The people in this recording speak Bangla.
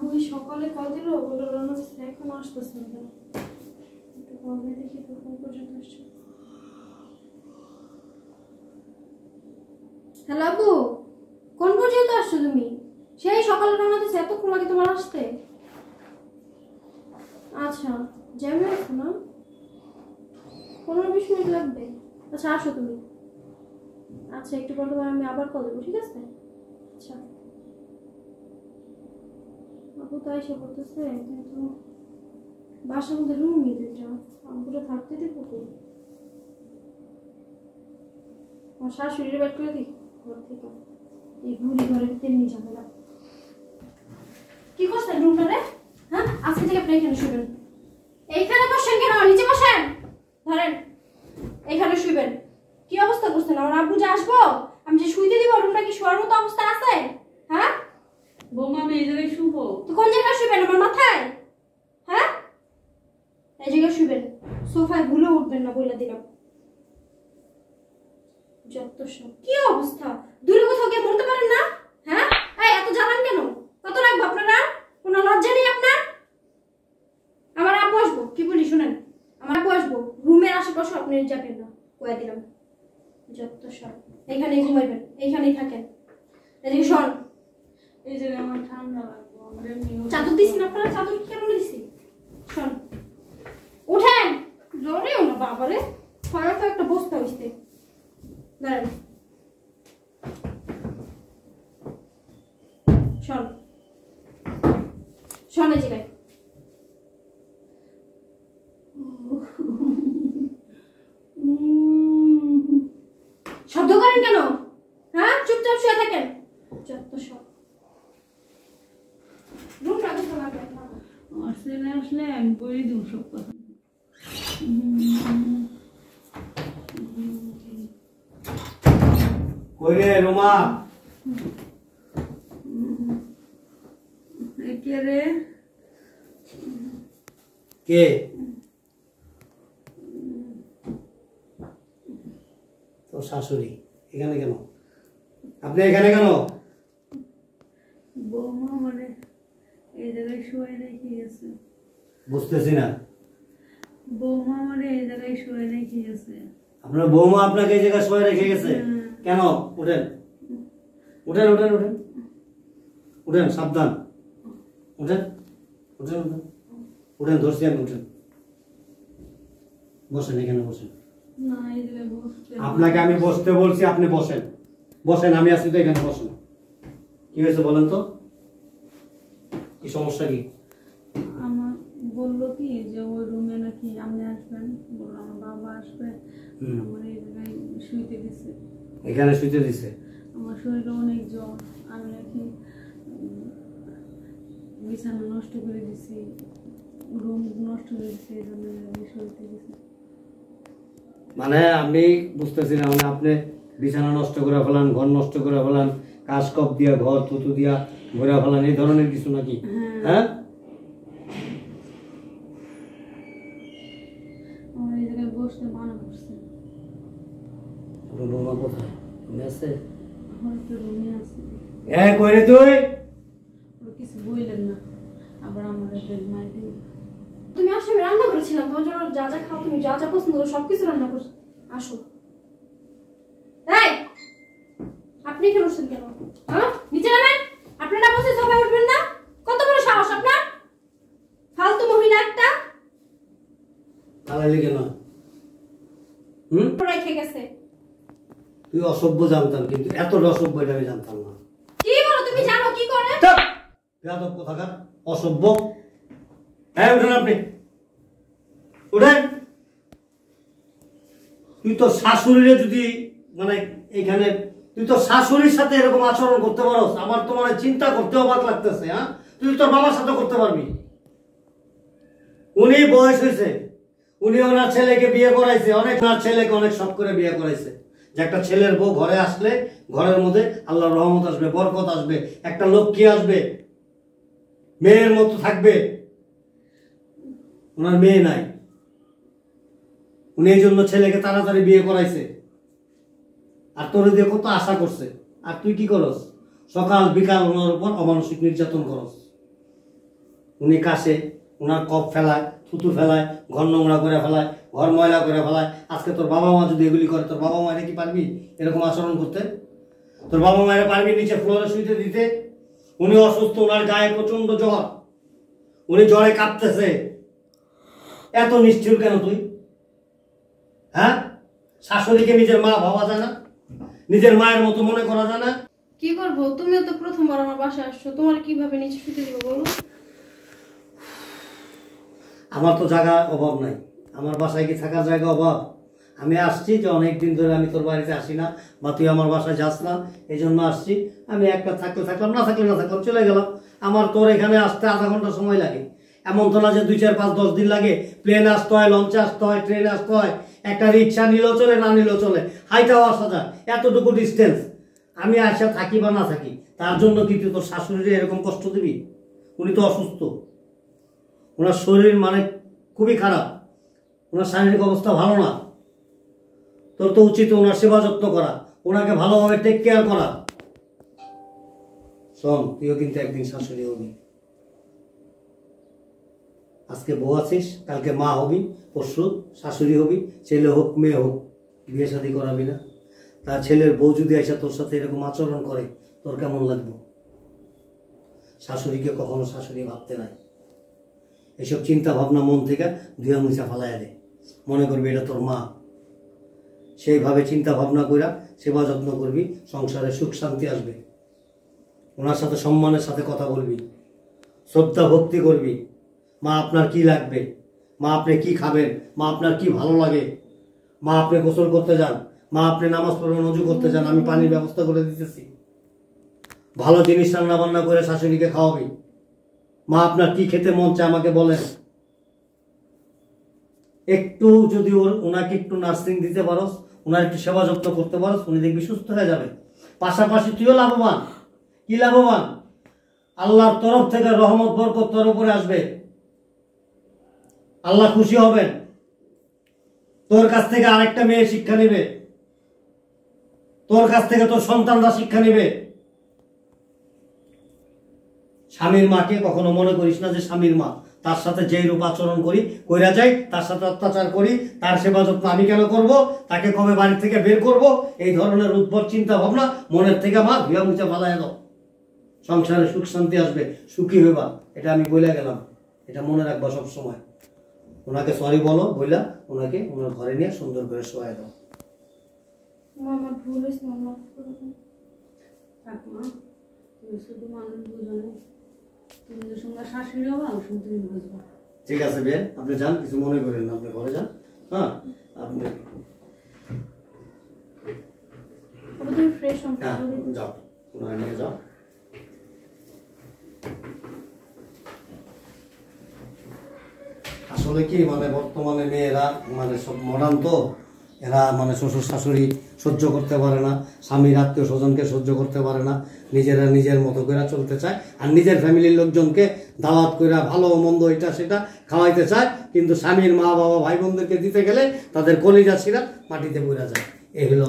ওই সকালে কল দিল, বললো রান্না করছে, এখন আসতেছে না কেন? একটু কবে দেখি তো কোন পর্যন্ত আসছে। হ্যালো আব্বু, কোন পর্যন্ত আসছো তুমি? সেই সকালে রান্না দিচ্ছে, এতক্ষণ লাগে তোমার আসতে? আচ্ছা, জ্যামে আছো না? 15-20 মিনিট লাগবে। আচ্ছা আসো তুমি। আচ্ছা একটু পর তোমার আমি আবার কল দেবো, ঠিক আছে? আচ্ছা। আপু তো এসে বলতেছে কিন্তু বাসার মধ্যে রুমই দুইটা, আব্বুটা থাকতে দেবো তো? আমার শাশুড়ির বেড করে দিই ঘর থেকে, এই বুড়ি ঘরের তেমনি যাবে না। কি করছেন রুমটা রে? হ্যাঁ, আজকে থেকে আপনি এখানে শুবেন। এইখানে বসেন কেন? নিচে বসেন। ধরেন এইখানে শুবেন। কি অবস্থা করছেন? আমার আব্বু যে আসবো, আমি যে শুইতে দিব, রুমটা কি শোয়ার মতো অবস্থা আছে? হ্যাঁ বৌমা, আমি এই জায়গায় শুবো। তো কোন জায়গায় শুবেন? আমার মাথায়? হ্যাঁ, এই জায়গায় শুবেন। সোফায় ভুলে উঠবেন না, বলে দিলাম। যত সব কি অবস্থা! দূরে কোথাও গিয়ে মরতে পারেন না? হ্যাঁ, এই এত জ্বালান কেন? কত রাখবো আপনারা? কোনো লজ্জা নেই আপনার? আমার আব্বু আসবো, কি বলি শুনেন, আমার আব্বু আসবো, রুমের আশেপাশে আপনি যাবেন না, কয়ে দিলাম। যত সব, এইখানেই ঘুমাইবেন, এইখানেই থাকেন। এদিকে শোন, এই জায়গায় আমার ঠান্ডা লাগবে। চাদর দিছি না আপনারা? চাদর কেমন দিছি? শোন, উঠেন। জোরেও না বাবারে, হয়তো একটা বস্তা হইছে। দাঁড়ান, শোন শোন, এই জায়গায় শব্দ করেন কেন? হ্যাঁ, চুপচাপ শুয়ে থাকেন। যত সব, রুমটা কোথা লাগবে? আমার ছেলে আসলে আমি বলে দিব সব কথা। কই রে রোমা? কে রে? কে? তোর শাশুড়ি এখানে কেন? আপনি এখানে কেন? বৌমা মানে এই জায়গায় শুয়ে রেখে গেছে। বুঝতেছি না। বৌমা মানে এই জায়গায় শুয়ে রেখে গেছে। আপনার বৌমা আপনাকে এই জায়গায় শুয়ে রেখে গেছে কেন? উঠেন উঠেন উঠেন উঠেন উঠেন, সাবধান। উঠেন উঠেন উঠেন উঠেন, ধরছি আমি, উঠেন। বসেন, এখানে বসেন। না, এই জায়গায় বসতে আপনাকে আমি বসতে বলছি, আপনি বসেন। বসেন, আমি আছি তো এখানে, বসেন। কি হয়েছে বলেন তো? কি সমস্যা কি? আমার বললো কি যে ওই রুমে নাকি আপনি আসবেন, বললো আমার বাবা আসবে, আমার এই জায়গায় শুইতে দিছে। এখানে শুইতে দিছে? আমার শরীরে অনেক জ্বর, আমি নাকি বিছানা নষ্ট করে দিছি, রুম নষ্ট করে দিছি, এই জন্য শুইতে দিছে। মানে আমি বুঝতেছি না, মানে আপনি বিছানা নষ্ট করে ফেলান, ঘর নষ্ট করে ফেলান, কাজ কপ দিয়া, ঘর থুতু দিয়া ঘুরে ফেলান, এই ধরনের কিছু নাকি? হ্যাঁ, আমার এই জায়গায় বসতে মানা করছে। রুমা কোথায়? রুমে আছে? হয়তো রুমে আছে। কই রে তুই? ওর কিছু বললেন না, আবার আমার মাই দিন। তুমি আসো, আমি রান্না করেছিলাম তোমার জন্য, যা যা খাও তুমি, যা যা পছন্দ করো সবকিছু রান্না করছো। আসো। এই, আপনি এখানে উঠছেন কেন? হ্যাঁ, নিচে নামেন। আপনারা বসে সবাই উঠবেন না? কত বড় সাহস আপনার! ফালতু মহিলা একটা। পালাইলি কেন? রেখে গেছে। তুই অসভ্য জানতাম, কিন্তু এতটা অসভ্য এটা আমি জানতাম না। কি বলো তুমি? জানো কি করে? বেয়াদব কোথাকার, অসভ্য। হ্যাঁ, উঠেন আপনি, উঠেন। তুই তো শাশুড়িরে যদি মানে এখানে, তুই তো শাশুড়ির সাথে এরকম আচরণ করতে পারোস, আমার তো মানে চিন্তা করতে অবাক লাগতেছে। হ্যাঁ, তুই তোর বাবার সাথে করতে পারবি? উনি বয়স হয়েছে, উনি ওনার ছেলেকে বিয়ে করাইছে, ওনার ছেলেকে অনেক শখ করে বিয়ে করাইছে, যে একটা ছেলের বউ ঘরে আসলে ঘরের মধ্যে আল্লাহর রহমত আসবে, বরকত আসবে, একটা লক্ষ্মী আসবে, মেয়ের মতো থাকবে। ওনার মেয়ে নাই, উনি এই জন্য ছেলেকে তাড়াতাড়ি বিয়ে করাইছে, আর তোর দিয়ে কত আশা করছে। আর তুই কি করস? সকাল বিকাল ওনার উপর অমানসিক নির্যাতন করস। উনি কাশে, ওনার কপ ফেলায়, থুতু ফেলায়, ঘর নোংরা করে ফেলায়, ঘর ময়লা করে ফেলায়। আজকে তোর বাবা মা যদি এগুলি করে, তোর বাবা মায়ের কি পারবি এরকম আচরণ করতে? তোর বাবা মায়ের পারবি নিচে ফ্লোরে শুইতে দিতে? উনি অসুস্থ, ওনার গায়ে প্রচন্ড জ্বর, উনি জ্বরে কাঁপতেছে। এত নিষ্ঠুর কেন তুই? হ্যাঁ, শাশুড়িকে নিজের মা ভাবা যায় না? নিজের মায়ের মতো মনে করা যায় না? কি করবো, তুমিও তো প্রথমবার আমার বাসায় আসছো, তোমার কিভাবে নিচে শুতে দিব বলো? আমার তো জায়গা অভাব নাই, আমার বাসায় কি থাকার জায়গা অভাব? আমি আসছি যে অনেকদিন ধরে আমি তোর বাড়িতে আসি না, বা তুই আমার বাসায় যাস না, এই জন্য আসছি। আমি একটা থাকলে থাকলাম, না থাকলে না থাকলাম, চলে গেলাম। আমার তোর এখানে আসতে আধা ঘন্টা সময় লাগে, এমন তো না যে 2, 4, 5, 10 দিন লাগে। প্লেনে আসতে হয়, লঞ্চে আসতে হয়, ট্রেনে আসতে হয়, একটা রিক্সা নিলেও চলে, না নিলেও চলে, হাইটাও আসা যায়, এতটুকু ডিস্টেন্স। আমি আসা থাকি বা না থাকি, তার জন্য কি তুই তোর শাশুড়ি এরকম কষ্ট দিবি? উনি তো অসুস্থ, ওনার শরীর মানে খুবই খারাপ, ওনার শারীরিক অবস্থা ভালো না। তোর তো উচিত ওনার সেবা যত্ন করা, ওনাকে ভালোভাবে টেক কেয়ার করা। শোন, তুইও কিন্তু একদিন শাশুড়ি হবি। আজকে বউ আছিস, কালকে মা হবি, পরশু শাশুড়ি হবি। ছেলে হোক মেয়ে হোক, বিয়ে শাদী করাবি না? তার ছেলের বউ যদি এসে তোর সাথে এরকম আচরণ করে, তোর কেমন লাগবে? শাশুড়িকে কখনো শাশুড়ি ভাবতে নাই। এসব চিন্তা ভাবনা মন থেকে ধুয়া মুছা ফালাইয়া দে। মনে করবি এটা তোর মা। সেইভাবে চিন্তা ভাবনা কইরা সেবা যত্ন করবি, সংসারে সুখ শান্তি আসবে। ওনার সাথে সম্মানের সাথে কথা বলবি, শ্রদ্ধা ভক্তি করবি। মা আপনার কি লাগবে, মা আপনি কি খাবেন, মা আপনার কি ভালো লাগে, মা আপনি গোসল করতে যান, মা আপনি নামাজ পড়বেন, ওযু করতে যান, আমি পানির ব্যবস্থা করে দিতেছি। ভালো জিনিস রান্না বান্না করে শাশুড়িকে খাওয়াবি। মা আপনার কি খেতে মন চায় আমাকে বলেন। একটু যদি ওনাকে একটু নার্সিং দিতে পারোস, ওনার একটু সেবা যত্ন করতে পারোস, উনি দেখবি সুস্থ হয়ে যাবে। পাশাপাশি তুইও লাভবান। কি লাভবান? আল্লাহর তরফ থেকে রহমত বরকত তোর উপরে আসবে, আল্লাহ খুশি হবেন। তোর কাছ থেকে আরেকটা মেয়ে শিক্ষা নেবে, তোর কাছ থেকে তোর সন্তানরা শিক্ষা নেবে। স্বামীর মাকে কখনো মনে করিস না যে স্বামীর মা। তার সাথে যেই রূপ আচরণ করি কইরা যাই, তার সাথে অত্যাচার করি, তার সেবা যত্ন আমি কেন করব, তাকে কবে বাড়ি থেকে বের করব, এই ধরনের উদ্ভট চিন্তা ভাবনা মনের থেকে মা ধুয়া মুছা ফালাইয়া দাও। সংসারে সুখ শান্তি আসবে, সুখী হইবা। এটা আমি বইলা গেলাম, এটা মনে রাখবা সব সময়। ওনাকে সরি বলো, বইলা ওনাকে ওনার ঘরে নিয়ে সুন্দর করে শোয়াই দাও। আমার ভুল হয়েছে, আমার মাফ করে দাও। থাক মা, তুমি শুধু মানুষ বুঝো না, তুমি যে সঙ্গে শাশুড়ি হবা, ওর সঙ্গে তুমি বুঝবা। ঠিক আছে বেন, আপনি যান, কিছু মনে করেন না, আপনি ঘরে যান। হ্যাঁ, আপনি তুমি ফ্রেশ হন, যাও, ওনার নিয়ে যাও। আসলে কি মানে বর্তমানে মেয়েরা মানে সব মডার্ন, তো এরা মানে শ্বশুর শাশুড়ি সহ্য করতে পারে না, স্বামীর আত্মীয় স্বজনকে সহ্য করতে পারে না, নিজেরা নিজের মতো করে চলতে চায়, আর নিজের ফ্যামিলির লোকজনকে দাওয়াত করে ভালো মন্দ এটা সেটা খাওয়াইতে চায়, কিন্তু স্বামীর মা বাবা ভাই বোনদেরকে দিতে গেলে তাদের কলিজা ছিঁড়া মাটিতে পড়ে যায়। এই হলো